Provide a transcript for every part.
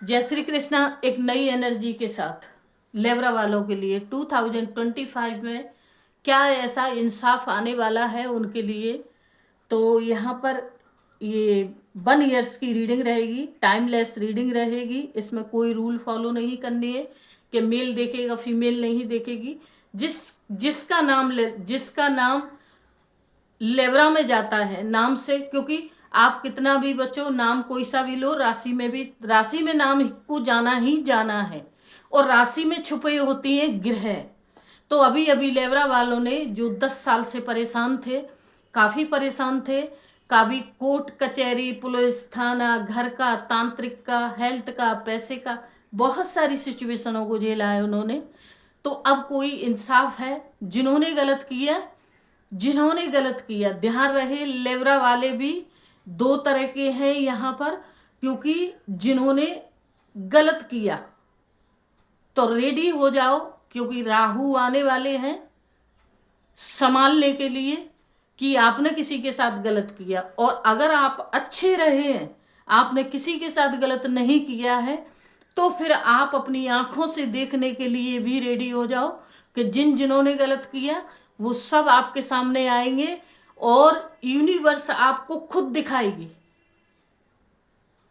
जय श्री कृष्णा। एक नई एनर्जी के साथ लेब्रा वालों के लिए 2025 में क्या ऐसा इंसाफ आने वाला है उनके लिए। तो यहाँ पर ये 1 ईयर्स की रीडिंग रहेगी, टाइमलेस रीडिंग रहेगी। इसमें कोई रूल फॉलो नहीं करनी है कि मेल देखेगा फीमेल नहीं देखेगी। जिसका नाम लेवरा में जाता है नाम से, क्योंकि आप कितना भी बचो, नाम कोई सा भी लो, राशि में नाम को जाना ही जाना है। और राशि में छुपे होती हैं ग्रह। तो अभी अभी लेवरा वालों ने जो 10 साल से परेशान थे, काफी परेशान थे, काफी कोर्ट कचहरी पुलिस थाना घर का तांत्रिक का हेल्थ का पैसे का बहुत सारी सिचुएशनों को झेला है उन्होंने। तो अब कोई इंसाफ है। जिन्होंने गलत किया ध्यान रहे, लेवरा वाले भी दो तरह के हैं यहाँ पर। क्योंकि जिन्होंने गलत किया तो रेडी हो जाओ, क्योंकि राहु आने वाले हैं संभालने के लिए कि आपने किसी के साथ गलत किया। और अगर आप अच्छे रहे हैं, आपने किसी के साथ गलत नहीं किया है, तो फिर आप अपनी आंखों से देखने के लिए भी रेडी हो जाओ कि जिन्होंने गलत किया वो सब आपके सामने आएंगे और यूनिवर्स आपको खुद दिखाएगी।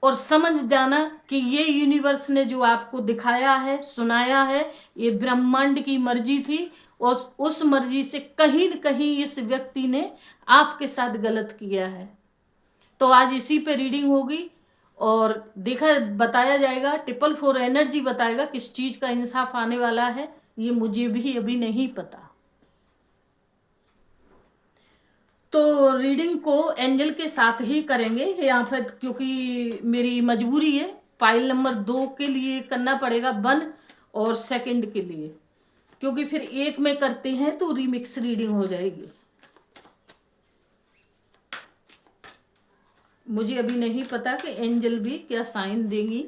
और समझ जाना कि ये यूनिवर्स ने जो आपको दिखाया है सुनाया है, ये ब्रह्मांड की मर्जी थी। और उस मर्जी से कहीं न कहीं इस व्यक्ति ने आपके साथ गलत किया है। तो आज इसी पे रीडिंग होगी और देखा बताया जाएगा। 444 एनर्जी बताएगा किस चीज का इंसाफ आने वाला है, ये मुझे भी अभी नहीं पता। तो रीडिंग को एंजल के साथ ही करेंगे यहाँ पर, क्योंकि मेरी मजबूरी है। पाइल नंबर 2 के लिए करना पड़ेगा 1 और सेकंड के लिए, क्योंकि फिर एक में करते हैं तो रिमिक्स रीडिंग हो जाएगी। मुझे अभी नहीं पता कि एंजल भी क्या साइन देंगी।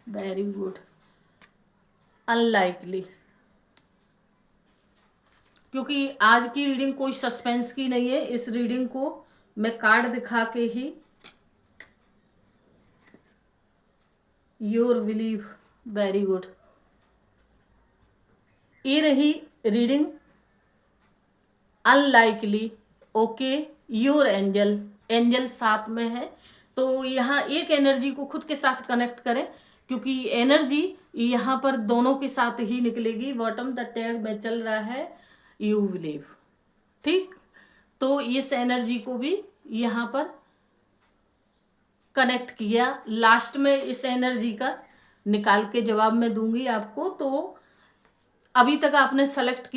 Very good. अनलाइकली, क्योंकि आज की रीडिंग कोई सस्पेंस की नहीं है। इस रीडिंग को मैं कार्ड दिखा के ही योर बिलीव। Very good. ये रही reading. Unlikely, okay. Your angel, angel साथ में है। तो यहाँ एक एनर्जी को खुद के साथ कनेक्ट करें, क्योंकि एनर्जी यहाँ पर दोनों के साथ ही निकलेगी। बॉटम द टैग में चल रहा है यू बिलीव, ठीक। तो इस एनर्जी को भी यहाँ पर कनेक्ट किया। लास्ट में इस एनर्जी का निकाल के जवाब मैं दूंगी आपको। तो अभी तक आपने सेलेक्ट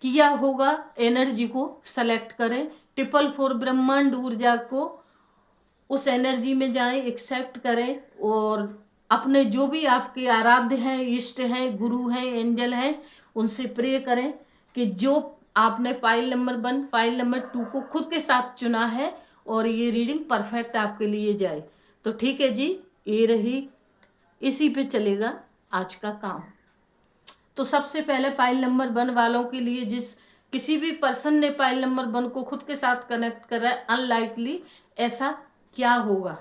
किया होगा, एनर्जी को सेलेक्ट करें। 444 ब्रह्मांड ऊर्जा को, उस एनर्जी में जाएं, एक्सेप्ट करें। और अपने जो भी आपके आराध्य हैं, इष्ट हैं, गुरु हैं, एंजल हैं, उनसे प्रे करें कि जो आपने फाइल नंबर 1 फाइल नंबर 2 को खुद के साथ चुना है और ये रीडिंग परफेक्ट आपके लिए जाए। तो ठीक है जी, ये रही, इसी पे चलेगा आज का काम। तो सबसे पहले फाइल नंबर 1 वालों के लिए, जिस किसी भी पर्सन ने फाइल नंबर 1 को खुद के साथ कनेक्ट करा है, अनलाइकली ऐसा क्या होगा।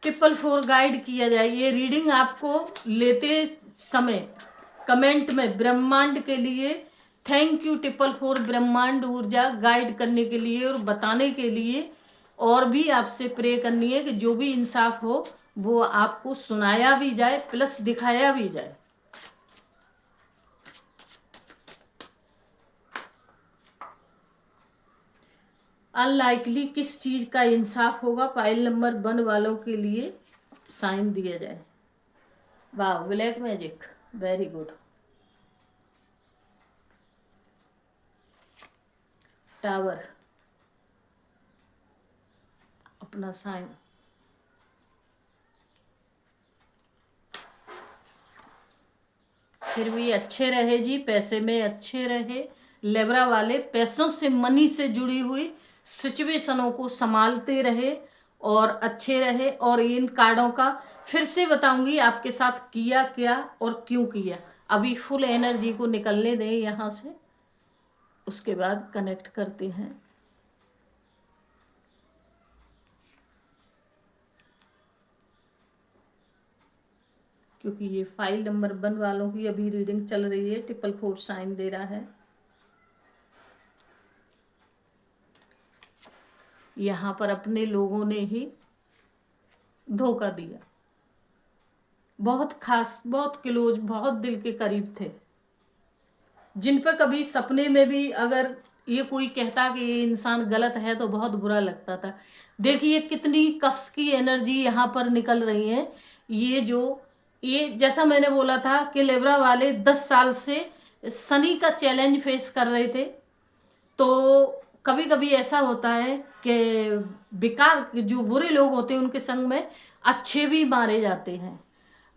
ट्रिपल फोर गाइड किया जाए। ये रीडिंग आपको लेते समय कमेंट में ब्रह्मांड के लिए थैंक यू 444 ब्रह्मांड ऊर्जा गाइड करने के लिए और बताने के लिए। और भी आपसे प्रे करनी है कि जो भी इंसाफ हो वो आपको सुनाया भी जाए प्लस दिखाया भी जाए। अनलाइकली किस चीज का इंसाफ होगा, फाइल नंबर 1 वालों के लिए साइन दिया जाए। वाह, black magic, very good. Tower, अपना साइन। फिर भी अच्छे रहे जी, पैसे में अच्छे रहे, लेब्रा वाले पैसों से, मनी से जुड़ी हुई सिचुएशनों को संभालते रहे और अच्छे रहे। और इन कार्डों का फिर से बताऊंगी आपके साथ किया क्या और क्यों किया। अभी फुल एनर्जी को निकलने दें यहाँ से, उसके बाद कनेक्ट करते हैं। क्योंकि ये फाइल नंबर 1 वालों की अभी रीडिंग चल रही है, 444 साइन दे रहा है। यहाँ पर अपने लोगों ने ही धोखा दिया। बहुत खास, बहुत क्लोज, बहुत दिल के करीब थे, जिन पर कभी सपने में भी अगर ये कोई कहता कि ये इंसान गलत है तो बहुत बुरा लगता था। देखिए कितनी कफ्स की एनर्जी यहाँ पर निकल रही है। ये जैसा मैंने बोला था कि लेब्रा वाले 10 साल से शनि का चैलेंज फेस कर रहे थे। तो कभी कभी ऐसा होता है कि बेकार जो बुरे लोग होते हैं उनके संग में अच्छे भी मारे जाते हैं।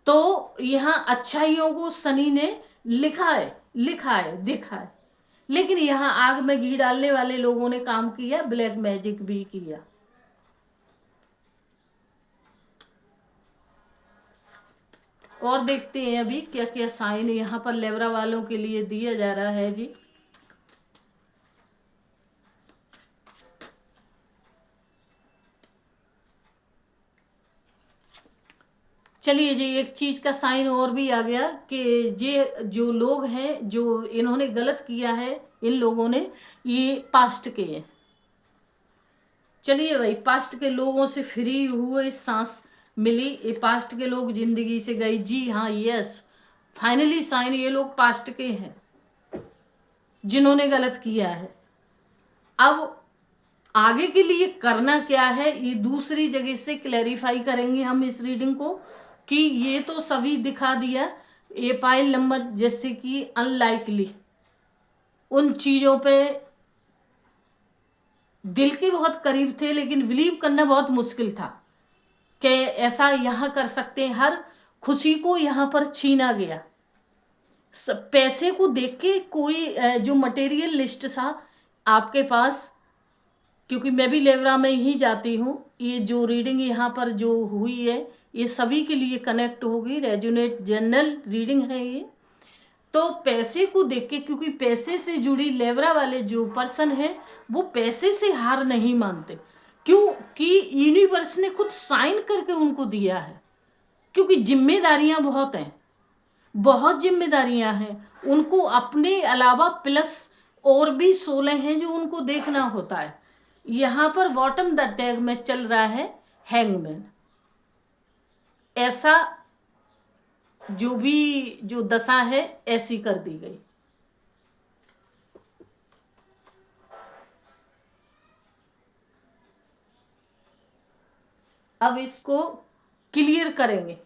तो यहाँ अच्छाइयों को शनि ने लिखा है, देखा है। लेकिन यहाँ आग में घी डालने वाले लोगों ने काम किया, ब्लैक मैजिक भी किया। और देखते हैं अभी क्या क्या साइन यहाँ पर लेब्रा वालों के लिए दिया जा रहा है जी। चलिए जी, एक चीज का साइन और भी आ गया कि ये जो लोग हैं जो इन्होंने गलत किया है, इन लोगों ने, ये पास्ट के हैं। चलिए भाई, पास्ट के लोगों से फ्री हुए, सांस मिली, ये पास्ट के लोग जिंदगी से गए। जी हाँ, यस, फाइनली साइन, ये लोग पास्ट के हैं जिन्होंने गलत किया है। अब आगे के लिए करना क्या है, ये दूसरी जगह से क्लैरिफाई करेंगे हम इस रीडिंग को, कि ये तो सभी दिखा दिया। ये फाइल नंबर जैसे कि अनलाइकली, उन चीजों पे दिल के बहुत करीब थे, लेकिन बिलीव करना बहुत मुश्किल था कि ऐसा यहाँ कर सकते हैं। हर खुशी को यहाँ पर छीना गया। पैसे को देख के कोई जो मटेरियल लिस्ट था आपके पास, क्योंकि मैं भी लेवरा में ही जाती हूँ, ये जो रीडिंग यहाँ पर जो हुई है ये सभी के लिए कनेक्ट होगी, रेजोनेट जनरल रीडिंग है ये। तो पैसे को देख के, क्योंकि पैसे से जुड़ी लेवरा वाले जो पर्सन है वो पैसे से हार नहीं मानते, क्योंकि यूनिवर्स ने खुद साइन करके उनको दिया है। क्योंकि जिम्मेदारियां बहुत हैं, बहुत जिम्मेदारियां हैं उनको, अपने अलावा प्लस और भी 16 हैं जो उनको देखना होता है। यहाँ पर बॉटम द टैग में चल रहा है हैंगमैन। ऐसा जो दशा है ऐसी कर दी गई। अब इसको क्लियर करेंगे।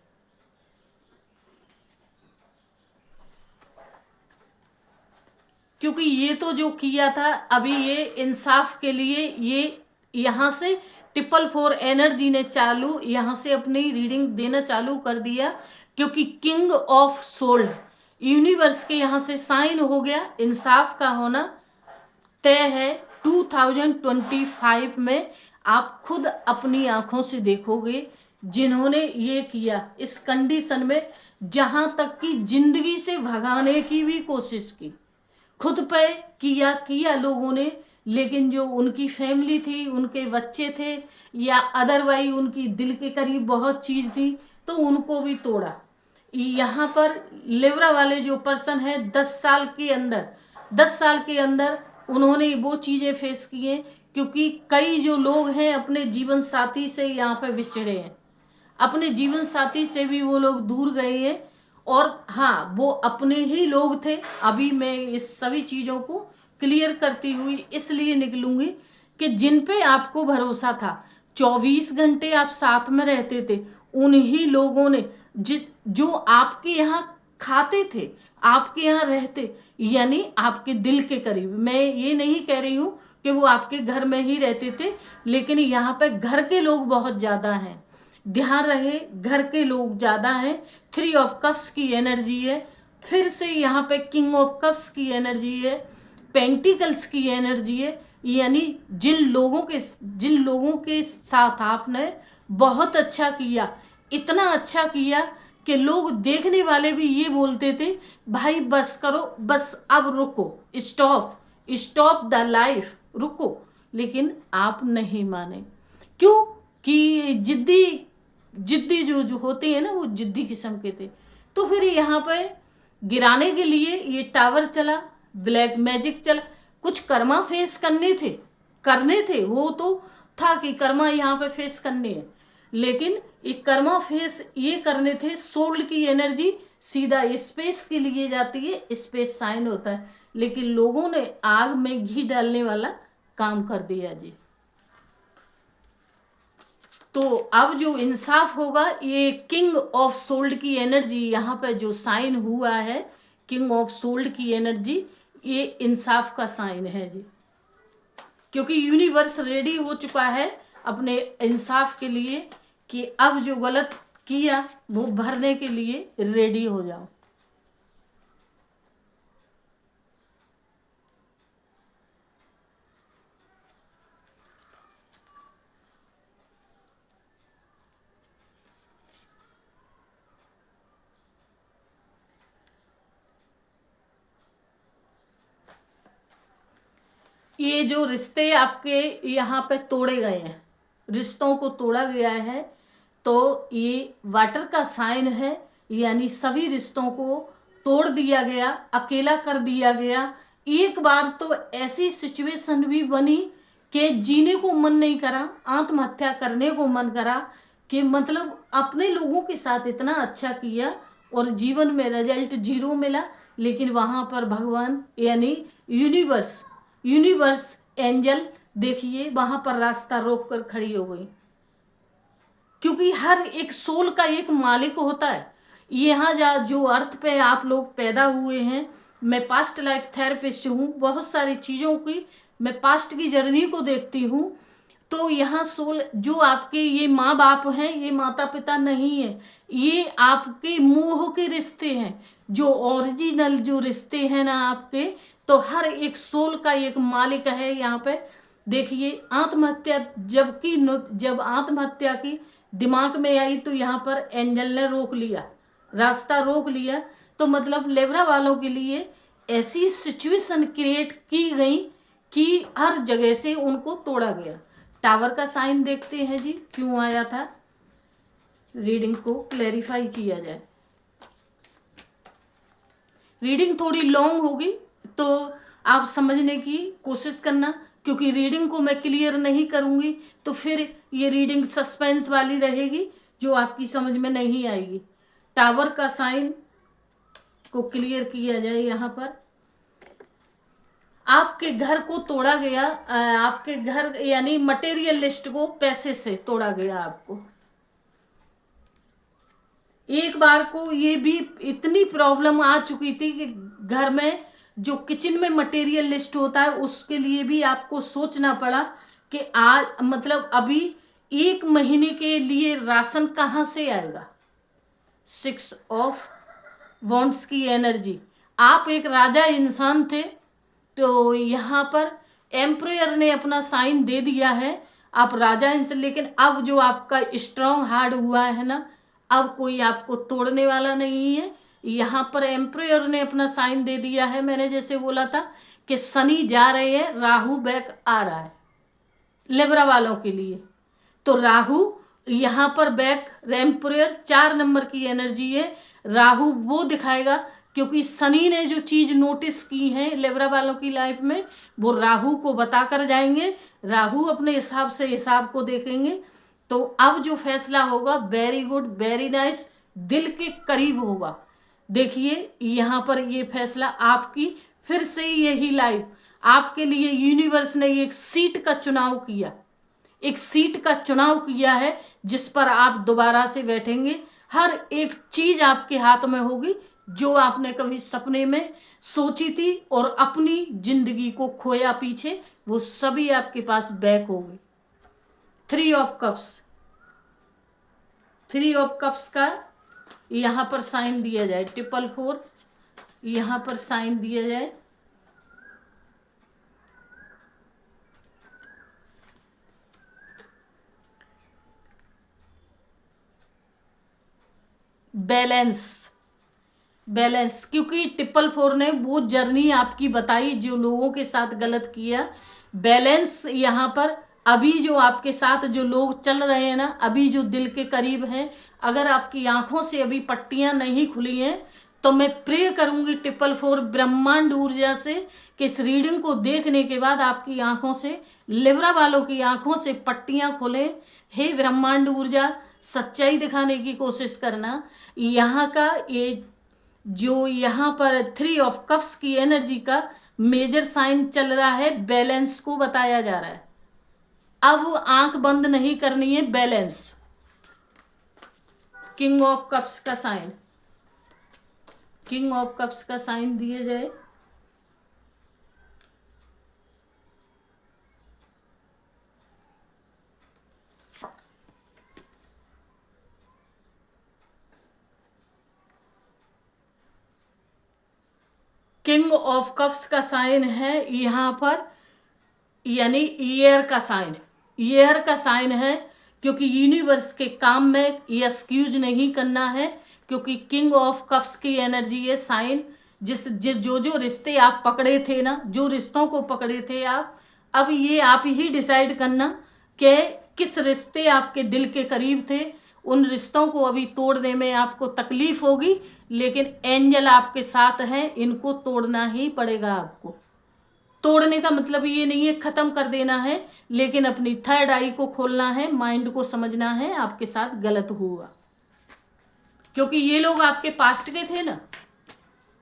क्योंकि ये तो जो किया था, अभी ये इंसाफ के लिए ये यहाँ से 444 एनर्जी ने चालू यहाँ से अपनी रीडिंग देना चालू कर दिया। क्योंकि किंग ऑफ सोल्ड यूनिवर्स के यहाँ से साइन हो गया, इंसाफ का होना तय है। 2025 में आप खुद अपनी आंखों से देखोगे जिन्होंने ये किया, इस कंडीशन में जहां तक कि जिंदगी से भगाने की भी कोशिश की, खुद पे किया लोगों ने, लेकिन जो उनकी फैमिली थी, उनके बच्चे थे, या अदरवाइज उनकी दिल के करीब बहुत चीज थी, तो उनको भी तोड़ा। यहाँ पर लेवरा वाले जो पर्सन है 10 साल के अंदर उन्होंने वो चीजें फेस की हैं। क्योंकि कई जो लोग हैं अपने जीवन साथी से यहाँ पे बिछड़े हैं, अपने जीवन साथी से भी वो लोग दूर गए हैं। और हाँ, वो अपने ही लोग थे। अभी मैं इस सभी चीजों को क्लियर करती हुई इसलिए निकलूंगी कि जिन पे आपको भरोसा था, 24 घंटे आप साथ में रहते थे, उन्हीं लोगों ने जो आपके यहाँ खाते थे, आपके यहाँ रहते, यानी आपके दिल के करीब। मैं ये नहीं कह रही हूँ कि वो आपके घर में ही रहते थे, लेकिन यहाँ पे घर के लोग बहुत ज्यादा हैं। ध्यान रहे, घर के लोग ज्यादा हैं। 3 ऑफ कप्स की एनर्जी है, फिर से यहाँ पे किंग ऑफ कप्स की एनर्जी है, पेंटिकल्स की एनर्जी है, यानी जिन लोगों के साथ आपने बहुत अच्छा किया, इतना अच्छा किया कि लोग देखने वाले भी ये बोलते थे भाई बस करो, बस अब रुको, स्टॉप स्टॉप द लाइफ, रुको। लेकिन आप नहीं माने। क्यों? कि जिद्दी जिद्दी जो होते हैं ना, वो जिद्दी किस्म के थे। तो फिर यहाँ पे गिराने के लिए ये टावर चला, ब्लैक मैजिक चला। कुछ कर्मा फेस करने थे, वो तो था कि कर्मा यहाँ पे फेस करने हैं, लेकिन एक कर्मा फेस ये करने थे। सोल की एनर्जी सीधा स्पेस के लिए जाती है, स्पेस साइन होता है, लेकिन लोगों ने आग में घी डालने वाला काम कर दिया जी। तो अब जो इंसाफ होगा, ये किंग ऑफ सोल्ड की एनर्जी यहाँ पे जो साइन हुआ है, किंग ऑफ सोल्ड की एनर्जी, ये इंसाफ का साइन है जी। क्योंकि यूनिवर्स रेडी हो चुका है अपने इंसाफ के लिए कि अब जो गलत किया वो भरने के लिए रेडी हो जाओ। ये जो रिश्ते आपके यहाँ पे तोड़े गए हैं, रिश्तों को तोड़ा गया है, तो ये वाटर का साइन है, यानी सभी रिश्तों को तोड़ दिया गया, अकेला कर दिया गया। एक बार तो ऐसी सिचुएशन भी बनी कि जीने को मन नहीं करा, आत्महत्या करने को मन करा, कि मतलब अपने लोगों के साथ इतना अच्छा किया और जीवन में रिजल्ट 0 मिला। लेकिन वहां पर भगवान यानी यूनिवर्स एंजल देखिए वहां पर रास्ता रोक कर खड़ी हो गई। क्योंकि हर एक सोल का एक मालिक होता है। यहाँ जो अर्थ पे आप लोग पैदा हुए हैं, मैं पास्ट लाइफ थेरेपिस्ट हूँ, बहुत सारी चीज़ों की मैं पास्ट की जर्नी को देखती हूँ। तो यहाँ सोल जो आपके ये माँ बाप हैं, ये माता पिता नहीं है, ये आपके मोह के रिश्ते हैं, जो ओरिजिनल जो रिश्ते हैं ना आपके। तो हर एक सोल का एक मालिक है यहाँ पे। देखिए आत्महत्या जब आत्महत्या की दिमाग में आई, तो यहाँ पर एंजल ने रोक लिया, रास्ता रोक लिया। तो मतलब लेब्रा वालों के लिए ऐसी सिचुएशन क्रिएट की गई कि हर जगह से उनको तोड़ा गया। टावर का साइन देखते हैं जी क्यों आया था, रीडिंग को क्लैरिफाई किया जाए। रीडिंग थोड़ी लॉन्ग होगी तो आप समझने की कोशिश करना, क्योंकि रीडिंग को मैं क्लियर नहीं करूंगी तो फिर ये रीडिंग सस्पेंस वाली रहेगी जो आपकी समझ में नहीं आएगी। टावर का साइन को क्लियर किया जाए। यहाँ पर आपके घर को तोड़ा गया, आपके घर यानी मटेरियलिस्ट को पैसे से तोड़ा गया। आपको एक बार को ये भी इतनी प्रॉब्लम आ चुकी थी कि घर में जो किचन में मटेरियल लिस्ट होता है उसके लिए भी आपको सोचना पड़ा कि आज मतलब अभी 1 महीने के लिए राशन कहाँ से आएगा। 6 ऑफ वॉन्ड्स की एनर्जी, आप एक राजा इंसान थे, तो यहाँ पर एम्प्रायर ने अपना साइन दे दिया है, आप राजा इंसान। लेकिन अब जो आपका स्ट्रॉन्ग हार्ड हुआ है ना, अब कोई आपको तोड़ने वाला नहीं है। यहाँ पर एम्प्रायर ने अपना साइन दे दिया है। मैंने जैसे बोला था कि शनि जा रहे हैं, राहु बैक आ रहा है लिब्रा वालों के लिए। तो राहु यहाँ पर बैक, एम्प्रायर 4 नंबर की एनर्जी है। राहु वो दिखाएगा, क्योंकि शनि ने जो चीज नोटिस की है लिब्रा वालों की लाइफ में, वो राहु को बता कर जाएंगे। राहु अपने हिसाब से हिसाब को देखेंगे। तो अब जो फैसला होगा वेरी गुड, वेरी नाइस, दिल के करीब होगा। देखिए यहाँ पर ये फैसला आपकी फिर से यही लाइफ आपके लिए यूनिवर्स ने एक सीट का चुनाव किया, एक सीट का चुनाव किया है जिस पर आप दोबारा से बैठेंगे। हर एक चीज आपके हाथ में होगी जो आपने कभी सपने में सोची थी और अपनी जिंदगी को खोया पीछे, वो सभी आपके पास बैक होगी। 3 ऑफ कप्स, 3 ऑफ कप्स का यहाँ पर साइन दिया जाए। 444 यहाँ पर साइन दिया जाए। बैलेंस, बैलेंस, क्योंकि 444 ने वो जर्नी आपकी बताई जो लोगों के साथ गलत किया। बैलेंस यहाँ पर अभी जो आपके साथ जो लोग चल रहे हैं ना, अभी जो दिल के करीब हैं, अगर आपकी आंखों से अभी पट्टियां नहीं खुली हैं तो मैं प्रे करूंगी 444 ब्रह्मांड ऊर्जा से कि इस रीडिंग को देखने के बाद आपकी आंखों से, लिब्रा वालों की आंखों से पट्टियां खुले। हे ब्रह्मांड ऊर्जा, सच्चाई दिखाने की कोशिश करना। यहाँ का ये जो यहाँ पर 3 ऑफ कप्स की एनर्जी का मेजर साइन चल रहा है, बैलेंस को बताया जा रहा है। अब आंख बंद नहीं करनी है, बैलेंस। किंग ऑफ कप्स का साइन, किंग ऑफ कप्स का साइन दिए जाए। किंग ऑफ कप्स का साइन है यहाँ पर, यानी ईयर का साइन, ईयर का साइन है, क्योंकि यूनिवर्स के काम में एक्सक्यूज नहीं करना है, क्योंकि किंग ऑफ कप्स की एनर्जी है साइन। जो जो रिश्ते आप पकड़े थे ना, जो रिश्तों को पकड़े थे आप, अब ये आप ही डिसाइड करना कि किस रिश्ते आपके दिल के करीब थे। उन रिश्तों को अभी तोड़ने में आपको तकलीफ होगी, लेकिन एंजल आपके साथ हैं, इनको तोड़ना ही पड़ेगा आपको। तोड़ने का मतलब ये नहीं है खत्म कर देना है, लेकिन अपनी थर्ड आई को खोलना है, माइंड को समझना है आपके साथ गलत हुआ, क्योंकि ये लोग आपके पास्ट के थे ना,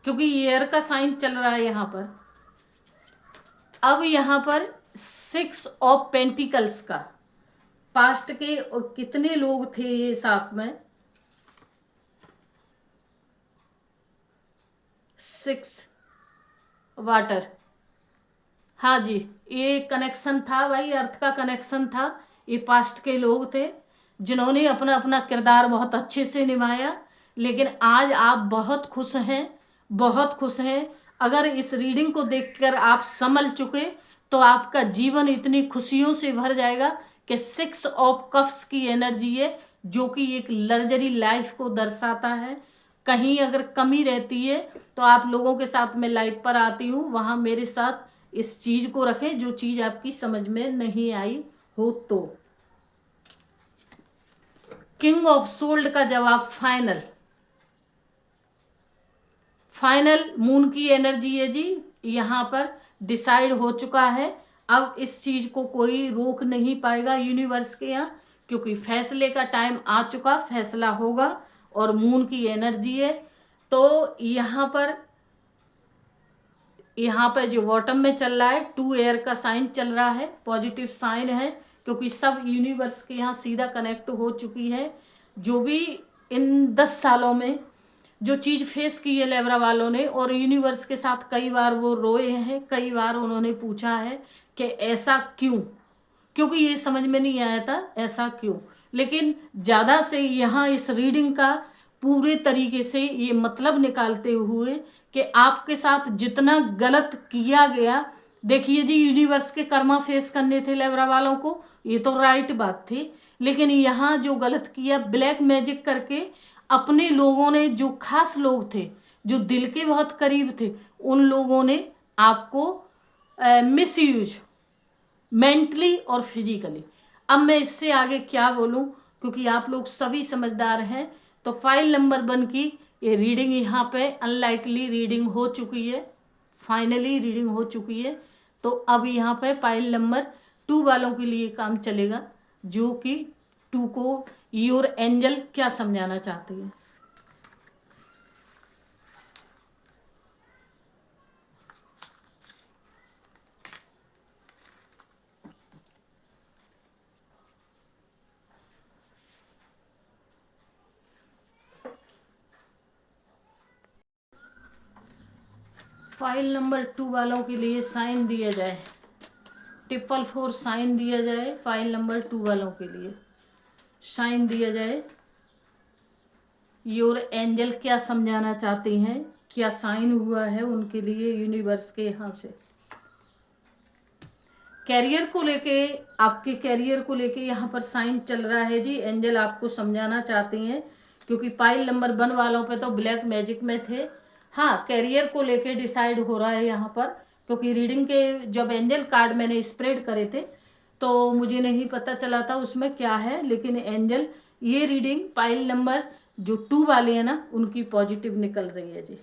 क्योंकि ईयर का साइन चल रहा है यहाँ पर। अब यहाँ पर 6 ऑफ पेंटिकल्स का, पास्ट के कितने लोग थे ये साथ में, 6 वाटर, हाँ जी, ये कनेक्शन था भाई, अर्थ का कनेक्शन था। ये पास्ट के लोग थे जिन्होंने अपना अपना किरदार बहुत अच्छे से निभाया, लेकिन आज आप बहुत खुश हैं, बहुत खुश हैं। अगर इस रीडिंग को देखकर आप संभल चुके तो आपका जीवन इतनी खुशियों से भर जाएगा कि 6 ऑफ कप्स की एनर्जी है, जो कि एक लग्जरी लाइफ को दर्शाता है। कहीं अगर कमी रहती है तो आप लोगों के साथ मैं लाइव पर आती हूँ, वहाँ मेरे साथ इस चीज को रखें जो चीज आपकी समझ में नहीं आई हो तो। किंग ऑफ सोल्ड का जवाब फाइनल, फाइनल मून की एनर्जी है जी, यहाँ पर डिसाइड हो चुका है। अब इस चीज को कोई रोक नहीं पाएगा यूनिवर्स के यहाँ, क्योंकि फैसले का टाइम आ चुका, फैसला होगा, और मून की एनर्जी है। तो यहाँ पर जो बॉटम में चल रहा है 2 एयर का साइन चल रहा है, पॉजिटिव साइन है, क्योंकि सब यूनिवर्स के यहाँ सीधा कनेक्ट हो चुकी है। जो भी इन 10 सालों में जो चीज़ फेस की है लेब्रा वालों ने, और यूनिवर्स के साथ कई बार वो रोए हैं, कई बार उन्होंने पूछा है कि ऐसा क्यों, क्योंकि ये समझ में नहीं आया था ऐसा क्यों। लेकिन ज़्यादा से यहाँ इस रीडिंग का पूरे तरीके से ये मतलब निकालते हुए कि आपके साथ जितना गलत किया गया, देखिए जी, यूनिवर्स के कर्मा फेस करने थे लेब्रा वालों को, ये तो राइट बात थी, लेकिन यहाँ जो गलत किया ब्लैक मैजिक करके, अपने लोगों ने, जो खास लोग थे, जो दिल के बहुत करीब थे, उन लोगों ने आपको मिस यूज मेंटली और फिजिकली। अब मैं इससे आगे क्या बोलूं, क्योंकि आप लोग सभी समझदार हैं। तो फाइल नंबर 1 की ये रीडिंग यहाँ पे अनलाइकली रीडिंग हो चुकी है, फाइनली रीडिंग हो चुकी है। तो अब यहाँ पे फाइल नंबर 2 वालों के लिए काम चलेगा, जो कि 2 को योर एंजल क्या समझाना चाहते हैं। फाइल नंबर 2 वालों के लिए साइन दिया जाए, 444 साइन दिया जाए। फाइल नंबर 2 वालों के लिए साइन दिया जाए। योर एंजल क्या समझाना चाहते हैं, क्या साइन हुआ है उनके लिए यूनिवर्स के यहाँ से। कैरियर को लेके, आपके कैरियर को लेके यहाँ पर साइन चल रहा है जी। एंजल आपको समझाना चाहते हैं क्योंकि पाइल नंबर 1 वालों पे तो ब्लैक मैजिक में थे। हाँ, कैरियर को लेके डिसाइड हो रहा है यहाँ पर, क्योंकि रीडिंग के जब एंजल कार्ड मैंने स्प्रेड करे थे तो मुझे नहीं पता चला था उसमें क्या है, लेकिन एंजल ये रीडिंग पाइल नंबर जो 2 वाले हैं ना उनकी पॉजिटिव निकल रही है जी।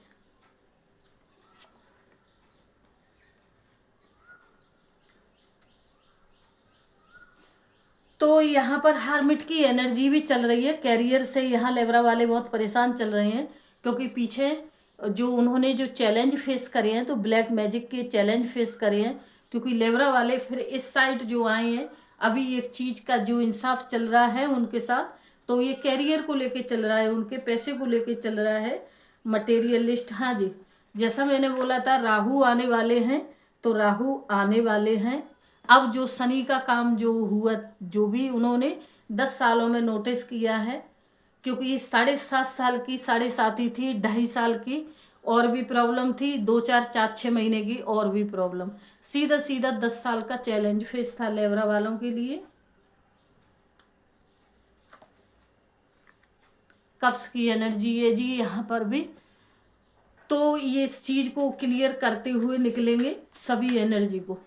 तो यहाँ पर हार्मिट की एनर्जी भी चल रही है। कैरियर से यहाँ लेबरा वाले बहुत परेशान चल रहे हैं, क्योंकि पीछे जो उन्होंने जो चैलेंज फेस करे हैं तो ब्लैक मैजिक के चैलेंज फेस करे हैं, क्योंकि लेबरा वाले फिर इस साइड जो आए हैं अभी एक चीज का जो इंसाफ चल रहा है उनके साथ, तो ये कैरियर को लेके चल रहा है, उनके पैसे को लेके चल रहा है, मटेरियलिस्ट। हाँ जी, जैसा मैंने बोला था राहु आने वाले हैं, तो राहु आने वाले हैं। अब जो शनि का काम जो हुआ, जो भी उन्होंने 10 सालों में नोटिस किया है, क्योंकि ये 7.5 साल की 7.5 ही थी, 2.5 साल की और भी प्रॉब्लम थी, 2, 4, 4, 6 महीने की और भी प्रॉब्लम, सीधा सीधा 10 साल का चैलेंज फेस था लेबरा वालों के लिए। कब्ज की एनर्जी है जी यहाँ पर भी, तो ये इस चीज को क्लियर करते हुए निकलेंगे सभी एनर्जी को।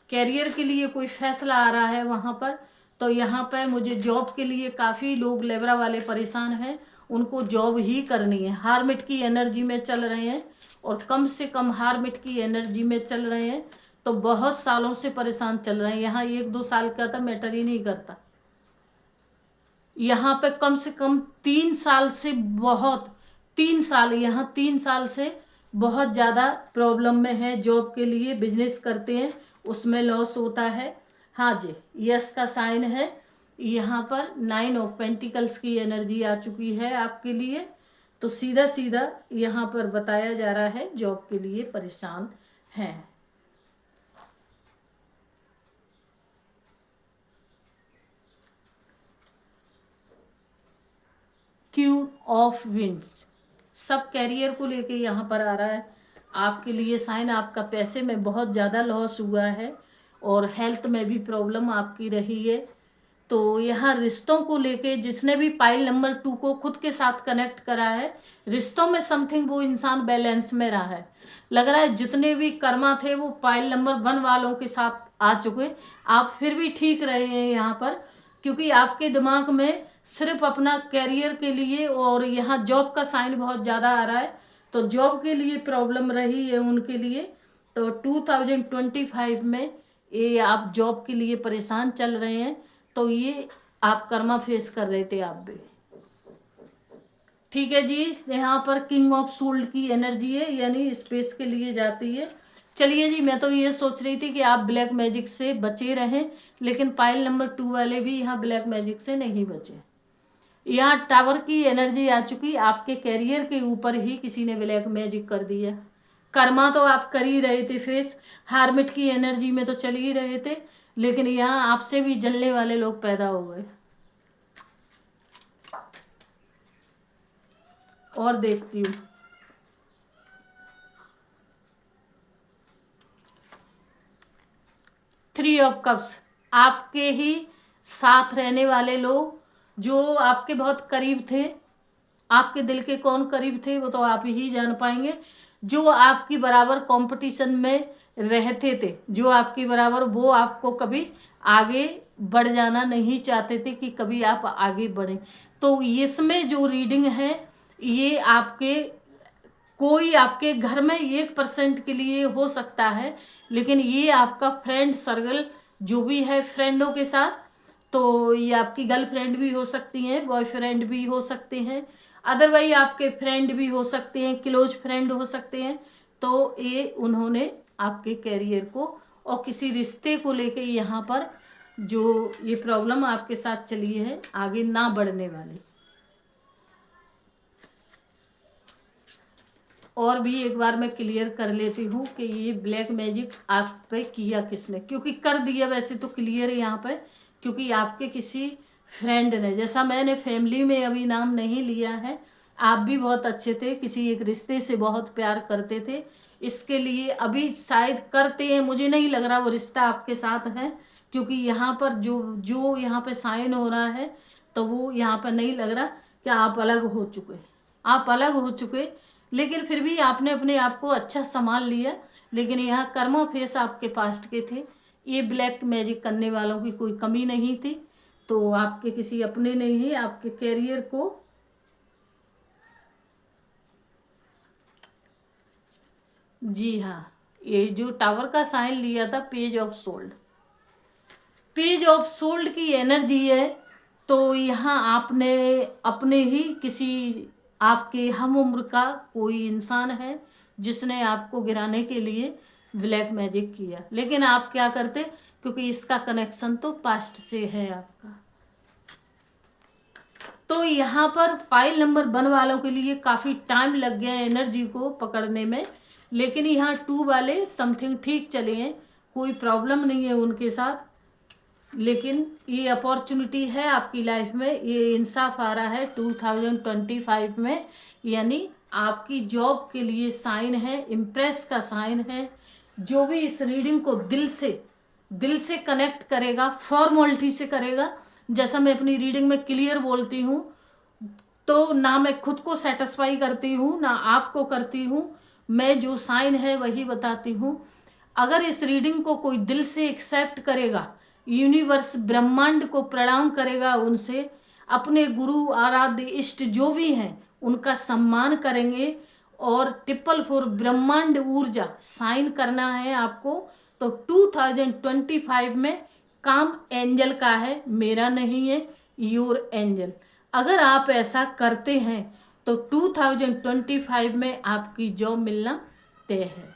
कैरियर के लिए कोई फैसला आ रहा है वहां पर, तो यहाँ पे मुझे जॉब के लिए काफ़ी लोग लेबरा वाले परेशान हैं, उनको जॉब ही करनी है। हार्मिट की एनर्जी में चल रहे हैं, और कम से कम हार्मिट की एनर्जी में चल रहे हैं, तो बहुत सालों से परेशान चल रहे हैं। यहाँ 1-2 साल का तो मैटर ही नहीं करता, यहाँ पे कम से कम 3 साल से बहुत 3 साल, यहाँ 3 साल से बहुत ज़्यादा प्रॉब्लम में है। जॉब के लिए बिजनेस करते हैं उसमें लॉस होता है। हाँ जी, यस का साइन है यहाँ पर। 9 ऑफ पेंटिकल्स की एनर्जी आ चुकी है आपके लिए, तो सीधा सीधा यहाँ पर बताया जा रहा है जॉब के लिए परेशान हैं। क्यून ऑफ विंड्स सब कैरियर को लेके यहाँ पर आ रहा है आपके लिए साइन। आपका पैसे में बहुत ज़्यादा लॉस हुआ है और हेल्थ में भी प्रॉब्लम आपकी रही है। तो यहाँ रिश्तों को लेके जिसने भी पाइल नंबर 2 को खुद के साथ कनेक्ट करा है, रिश्तों में समथिंग वो इंसान बैलेंस में रहा है। लग रहा है जितने भी कर्मा थे वो पाइल नंबर 1 वालों के साथ आ चुके, आप फिर भी ठीक रहे हैं यहाँ पर, क्योंकि आपके दिमाग में सिर्फ अपना कैरियर के लिए, और यहाँ जॉब का साइन बहुत ज़्यादा आ रहा है, तो जॉब के लिए प्रॉब्लम रही है उनके लिए। तो 2025 में ये आप जॉब के लिए परेशान चल रहे हैं, तो ये आप कर्मा फेस कर रहे थे आप भी। ठीक है जी, यहाँ पर किंग ऑफ सोल्ड की एनर्जी है, यानी स्पेस के लिए जाती है। चलिए जी, मैं तो ये सोच रही थी कि आप ब्लैक मैजिक से बचे रहें, लेकिन पाइल नंबर 2 वाले भी यहाँ ब्लैक मैजिक से नहीं बचे। यहाँ टावर की एनर्जी आ चुकी, आपके कैरियर के ऊपर ही किसी ने ब्लैक मैजिक कर दिया। कर्मा तो आप कर ही रहे थे फेस, हार्मिट की एनर्जी में तो चल ही रहे थे, लेकिन यहाँ आपसे भी जलने वाले लोग पैदा हो गए। और देखती हूँ, थ्री ऑफ कप्स, आपके ही साथ रहने वाले लोग जो आपके बहुत करीब थे, आपके दिल के कौन करीब थे वो तो आप ही जान पाएंगे, जो आपकी बराबर कंपटीशन में रहते थे, जो आपकी बराबर, वो आपको कभी आगे बढ़ जाना नहीं चाहते थे कि कभी आप आगे बढ़ें। तो इसमें जो रीडिंग है ये आपके, कोई आपके घर में 1% के लिए हो सकता है, लेकिन ये आपका फ्रेंड सर्कल जो भी है फ्रेंडों के साथ, तो ये आपकी गर्लफ्रेंड भी हो सकती हैं, बॉयफ्रेंड भी हो सकते हैं, अदरवाइज आपके फ्रेंड भी हो सकते हैं, क्लोज फ्रेंड हो सकते हैं। तो ये उन्होंने आपके कैरियर को और किसी रिश्ते को लेके यहाँ पर जो ये प्रॉब्लम आपके साथ चली है आगे ना बढ़ने वाली। और भी एक बार मैं क्लियर कर लेती हूँ कि ये ब्लैक मैजिक आप पे किया किसने, क्योंकि कर दिया वैसे तो क्लियर है यहाँ पे, क्योंकि आपके किसी फ्रेंड ने, जैसा मैंने फैमिली में अभी नाम नहीं लिया है, आप भी बहुत अच्छे थे, किसी एक रिश्ते से बहुत प्यार करते थे, इसके लिए अभी शायद करते हैं, मुझे नहीं लग रहा वो रिश्ता आपके साथ है, क्योंकि यहाँ पर जो जो यहाँ पे साइन हो रहा है तो वो यहाँ पर नहीं लग रहा कि आप अलग हो चुके, आप अलग हो चुके, लेकिन फिर भी आपने अपने आप को अच्छा संभाल लिया। लेकिन यहाँ कर्मा फेस आपके पास्ट के थे, ये ब्लैक मैजिक करने वालों की कोई कमी नहीं थी। तो आपके किसी अपने नहीं है, आपके कैरियर को जी हाँ, ये जो टावर का साइन लिया था, page of sold, page of sold की एनर्जी है। तो यहाँ आपने अपने ही किसी आपके हम उम्र का कोई इंसान है जिसने आपको गिराने के लिए ब्लैक मैजिक किया, लेकिन आप क्या करते, क्योंकि इसका कनेक्शन तो पास्ट से है आपका। तो यहाँ पर फाइल नंबर 1 वालों के लिए काफ़ी टाइम लग गया एनर्जी को पकड़ने में, लेकिन यहाँ 2 वाले समथिंग ठीक चले हैं, कोई प्रॉब्लम नहीं है उनके साथ। लेकिन ये अपॉर्चुनिटी है आपकी लाइफ में, ये इंसाफ आ रहा है 2025 में, यानी आपकी जॉब के लिए साइन है, इम्प्रेस का साइन है। जो भी इस रीडिंग को दिल से कनेक्ट करेगा, फॉर्मलिटी से करेगा, जैसा मैं अपनी रीडिंग में क्लियर बोलती हूँ, तो ना मैं खुद को सेटिस्फाई करती हूँ ना आपको करती हूँ, मैं जो साइन है वही बताती हूँ। अगर इस रीडिंग को कोई दिल से एक्सेप्ट करेगा, यूनिवर्स ब्रह्मांड को प्रणाम करेगा, उनसे अपने गुरु आराध्य इष्ट जो भी हैं उनका सम्मान करेंगे, और 444 ब्रह्मांड ऊर्जा साइन करना है आपको। तो 2025 में काम एंजल का है, मेरा नहीं है, योर एंजल। अगर आप ऐसा करते हैं तो 2025 में आपकी जॉब मिलना तय है।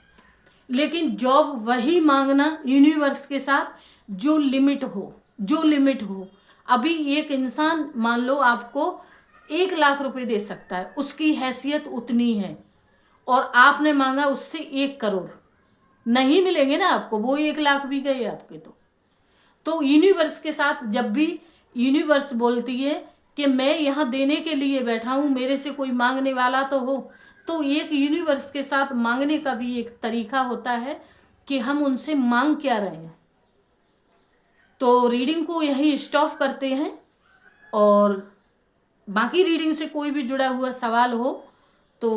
लेकिन जॉब वही मांगना यूनिवर्स के साथ जो लिमिट हो। अभी एक इंसान मान लो आपको 1 लाख रुपए दे सकता है, उसकी हैसियत उतनी है, और आपने मांगा उससे 1 करोड़, नहीं मिलेंगे ना आपको, वो 1 लाख भी गए आपके। तो यूनिवर्स के साथ जब भी यूनिवर्स बोलती है कि मैं यहाँ देने के लिए बैठा हूँ, मेरे से कोई मांगने वाला तो हो, तो एक यूनिवर्स के साथ मांगने का भी एक तरीका होता है कि हम उनसे मांग क्या रहे हैं। तो रीडिंग को यही स्टॉप करते हैं, और बाकी रीडिंग से कोई भी जुड़ा हुआ सवाल हो तो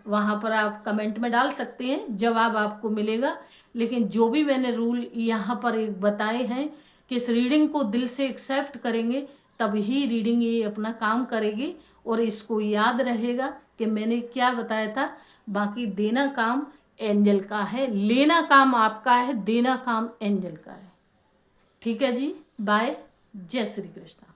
वहाँ पर आप कमेंट में डाल सकते हैं, जवाब आपको मिलेगा। लेकिन जो भी मैंने रूल यहाँ पर एक बताए हैं कि इस रीडिंग को दिल से एक्सेप्ट करेंगे तभी रीडिंग ये अपना काम करेगी, और इसको याद रहेगा कि मैंने क्या बताया था। बाकी देना काम एंजल का है, लेना काम आपका है, देना काम एंजल का है। ठीक है जी, बाय, जय श्री कृष्ण।